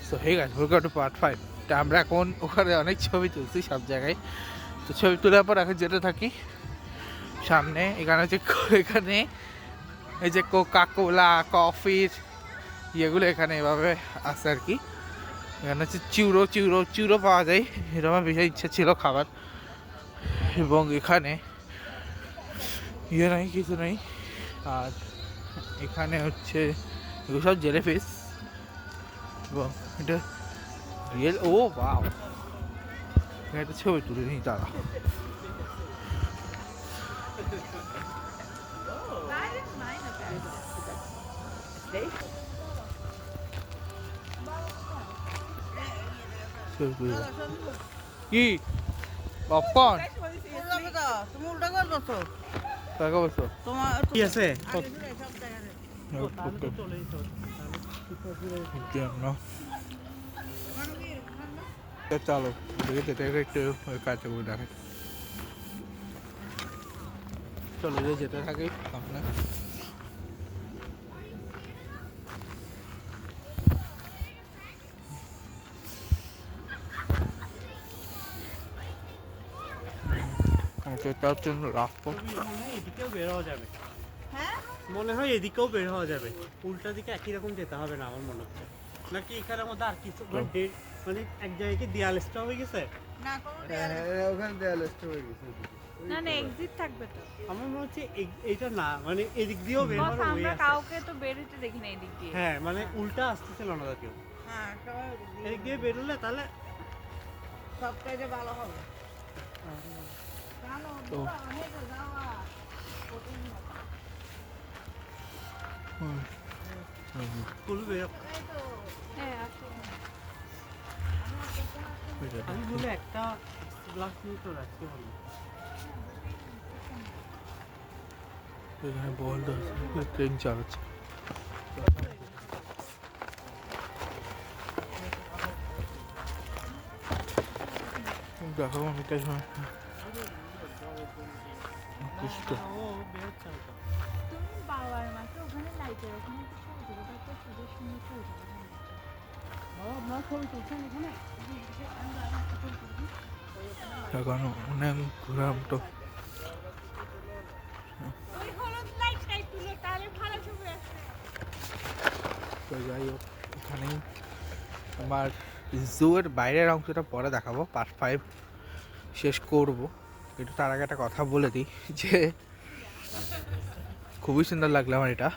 So hey guys welcome to part 5। তা আমরা এখন ওখানে অনেক ছবি তুলছি সব জায়গায়। তো ছবি তোলার পর এখন যেতে থাকি সামনে। এখানে হচ্ছে এখানে এই যে কোকা কোলা কফির ইয়েগুলো এখানে এভাবে আছে আর কি। এখানে হচ্ছে চিউরো পাওয়া যায়, এটা আমার ভীষণ ইচ্ছা ছিল খাবার। এবং এখানে ইয়ে নাই, কিছু নেই। আর এখানে হচ্ছে এগুলো সব জেলেফিস এবং এটা রিয়েল। ও বাও, একটা ছবি তুলে নিই তারা। কি পপকর্ন তুমি উল্টা করে বসো। টাকা বলছো তোমার কি আছে চলো দেখে একটু কাজগুলো দেখে। চলো যেতে থাকি আপনার। রাখবো এদিকেও বের হওয়া যাবে, হ্যাঁ মনে হয় এদিকেও বের হওয়া যাবে। উল্টা দিকে একই রকম যেতে হবে না আমার মনে হচ্ছে, নাকি এখানের মধ্যে আর কিছু মানে এক জায়গায় কি দেয়াল স্টপ হয়ে গেছে? না কোনো ওখানে দেয়াল স্টপ হয়ে গেছে। না না এক্সিট থাকবে তো। আমার মনে হচ্ছে এইটা না, মানে এদিক দিয়েও বের বস হওয়ার ওয়ে আমরা আছে। কাউকে তো বের হতে দেখি না এদিক দিয়ে। হ্যাঁ মানে উল্টা আসতেছিল না কেউ, হ্যাঁ সবাই এদিক দিয়ে বেরোলে তাহলে সব কাজে ভালো হবে। জানো তো অনেক যাওয়া কঠিন না। খুলবে। এই তো হ্যাঁ আসুন। আমি বলে একটা গ্লাস নিয়ে তো রাখতে পারি। এখানে বল ট্রেন চালাচ্ছে। দেখো অনেকটাই সময় ও বের হচ্ছে না তো। তুমি বাবার মাকে ওখানে লাইটের ওখানে একটু ছবি তুলো, তারপর সুন্দর সুন্দর ছবি তুলো। বাবা আপনার ছবি তুলছেন এখানে? এখন অনেক ঘুরাম তো। ওই হলুদ লাইটটাই তুলো, তাহলে ভালো ছবি আসবে। তো যাই হোক, এখানেই আমার জুয়ের বাইরের অংশটা পরে দেখাবো, পার্ট 5 শেষ করব। একটু তার আগে একটা কথা বলে দিই যে খুবই সুন্দর লাগলো আমার এটা।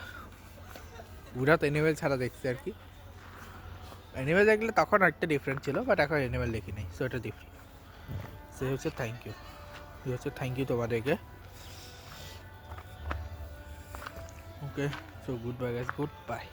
পুরা তো অ্যানিমেল ছাড়া দেখছি আর কি। অ্যানিমেল দেখলে তখন একটা ডিফারেন্ট ছিল, বাট এখন অ্যানিমেল দেখি নাই, সো এটা ডিফারেন্ট। সে হচ্ছে থ্যাংক ইউ তোমাদেরকে। Okay, so good bye guys, good by.